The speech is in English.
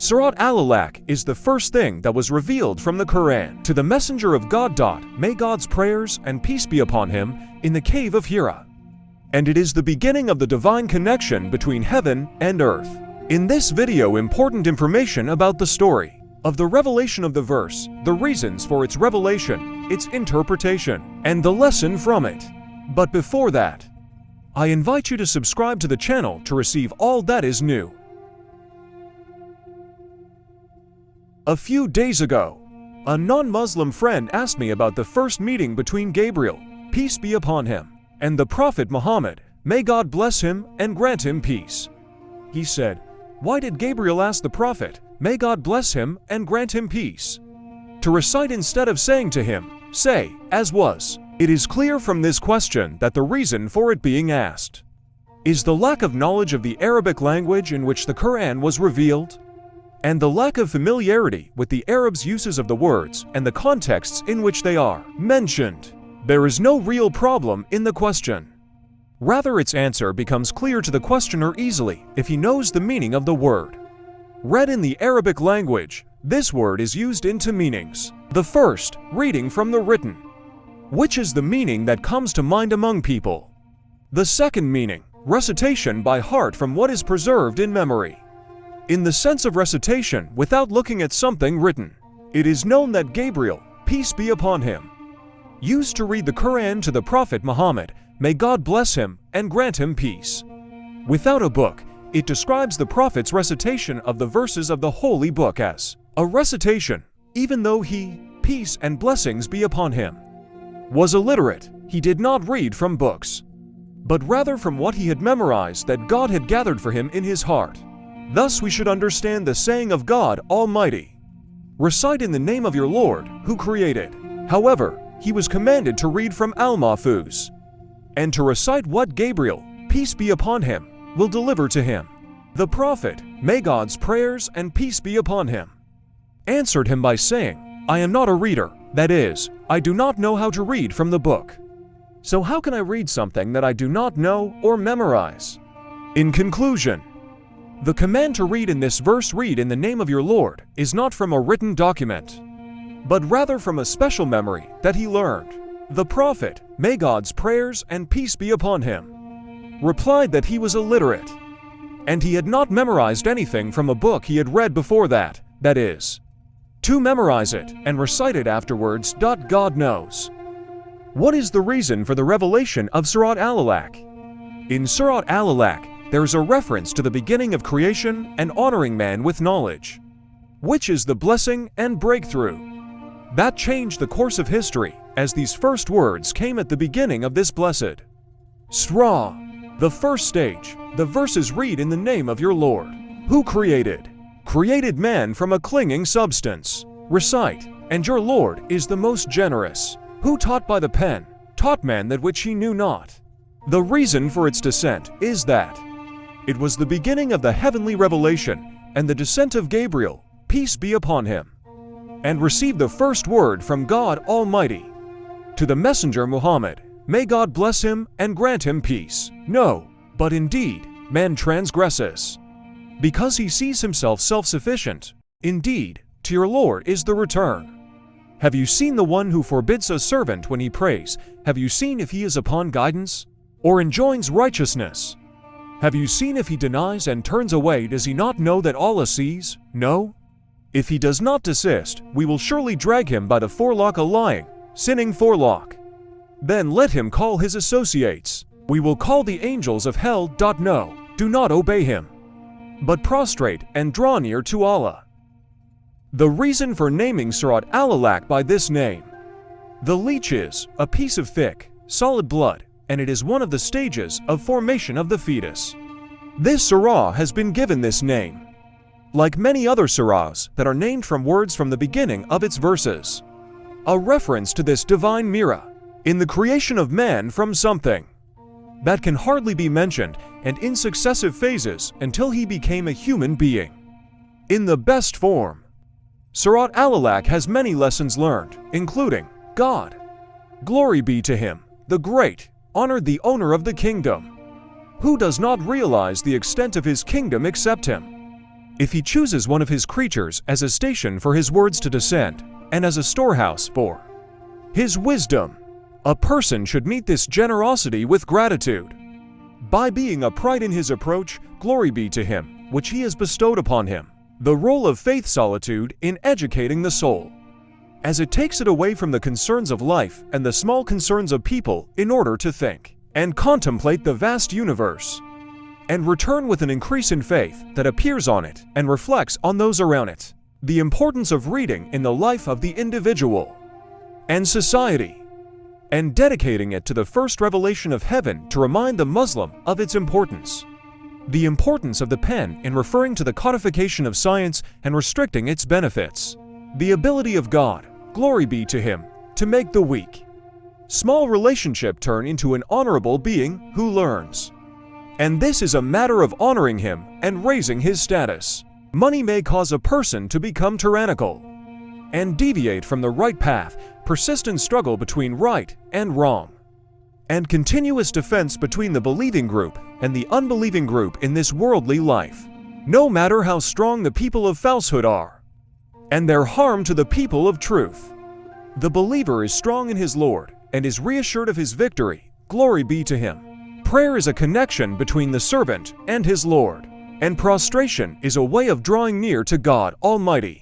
Surat al-alaq is the first thing that was revealed from the Quran to the messenger of God. May God's prayers and peace be upon him in the cave of Hira. And it is the beginning of the divine connection between heaven and earth. In this video, important information about the story of the revelation of the verse, the reasons for its revelation, its interpretation, and the lesson from it. But before that, I invite you to subscribe to the channel to receive all that is new. A few days ago, a non-Muslim friend asked me about the first meeting between Gabriel, peace be upon him, and the Prophet Muhammad, may God bless him and grant him peace. He said, "Why did Gabriel ask the Prophet, may God bless him and grant him peace, to recite instead of saying to him, say, as was?" It is clear from this question that the reason for it being asked is the lack of knowledge of the Arabic language in which the Quran was revealed, and the lack of familiarity with the Arabs' uses of the words and the contexts in which they are mentioned. There is no real problem in the question. Rather, its answer becomes clear to the questioner easily if he knows the meaning of the word. Read in the Arabic language, this word is used in two meanings. The first, reading from the written, which is the meaning that comes to mind among people. The second meaning, recitation by heart from what is preserved in memory. In the sense of recitation without looking at something written, it is known that Gabriel, peace be upon him, used to read the Quran to the Prophet Muhammad, may God bless him and grant him peace. Without a book, it describes the Prophet's recitation of the verses of the Holy Book as a recitation, even though he, peace and blessings be upon him, was illiterate. He did not read from books, but rather from what he had memorized that God had gathered for him in his heart. Thus we should understand the saying of God Almighty, recite in the name of your Lord, who created. However, he was commanded to read from Al-Mahfuz, and to recite what Gabriel, peace be upon him, will deliver to him. The Prophet, may God's prayers and peace be upon him, answered him by saying, I am not a reader, that is, I do not know how to read from the book. So how can I read something that I do not know or memorize? In conclusion, the command to read in this verse, read in the name of your Lord, is not from a written document, but rather from a special memory that he learned. The Prophet, may God's prayers and peace be upon him, replied that he was illiterate, and he had not memorized anything from a book he had read before that is, to memorize it and recite it afterwards. God knows. What is the reason for the revelation of Surat al-alaq? In Surat al-alaq, there is a reference to the beginning of creation and honoring man with knowledge, which is the blessing and breakthrough that changed the course of history, as these first words came at the beginning of this blessed surah. The first stage, the verses read in the name of your Lord, who created man from a clinging substance. Recite, and your Lord is the most generous, who taught by the pen, taught man that which he knew not. The reason for its descent is that it was the beginning of the heavenly revelation and the descent of Gabriel, peace be upon him, and received the first word from God Almighty to the messenger Muhammad, may God bless him and grant him peace. No, but indeed, man transgresses, because he sees himself self-sufficient. Indeed, to your Lord is the return. Have you seen the one who forbids a servant when he prays? Have you seen if he is upon guidance or enjoins righteousness? Have you seen if he denies and turns away? Does he not know that Allah sees? No? If he does not desist, we will surely drag him by the forelock, a lying, sinning forelock. Then let him call his associates. We will call the angels of hell. No, do not obey him, but prostrate and draw near to Allah. The reason for naming Surat al-alaq by this name. The leech is a piece of thick, solid blood, and it is one of the stages of formation of the fetus. This surah has been given this name, like many other surahs that are named from words from the beginning of its verses, a reference to this divine mirror in the creation of man from something that can hardly be mentioned and in successive phases until he became a human being in the best form. Surat al-alaq has many lessons learned, including God, glory be to him, the great, honored, the owner of the kingdom, who does not realize the extent of his kingdom except him. If he chooses one of his creatures as a station for his words to descend, and as a storehouse for his wisdom, a person should meet this generosity with gratitude, by being upright in his approach, glory be to him, which he has bestowed upon him, the role of faith solitude in educating the soul, as it takes it away from the concerns of life and the small concerns of people in order to think and contemplate the vast universe, and return with an increase in faith that appears on it and reflects on those around it. The importance of reading in the life of the individual and society, and dedicating it to the first revelation of heaven to remind the Muslim of its importance. The importance of the pen in referring to the codification of science and restricting its benefits. The ability of God, glory be to him, to make the weak, small relationship turn into an honorable being who learns. And this is a matter of honoring him and raising his status. Money may cause a person to become tyrannical and deviate from the right path, persistent struggle between right and wrong, and continuous defense between the believing group and the unbelieving group in this worldly life, no matter how strong the people of falsehood are, and their harm to the people of truth. The believer is strong in his Lord and is reassured of his victory, glory be to him. Prayer is a connection between the servant and his Lord, and prostration is a way of drawing near to God Almighty.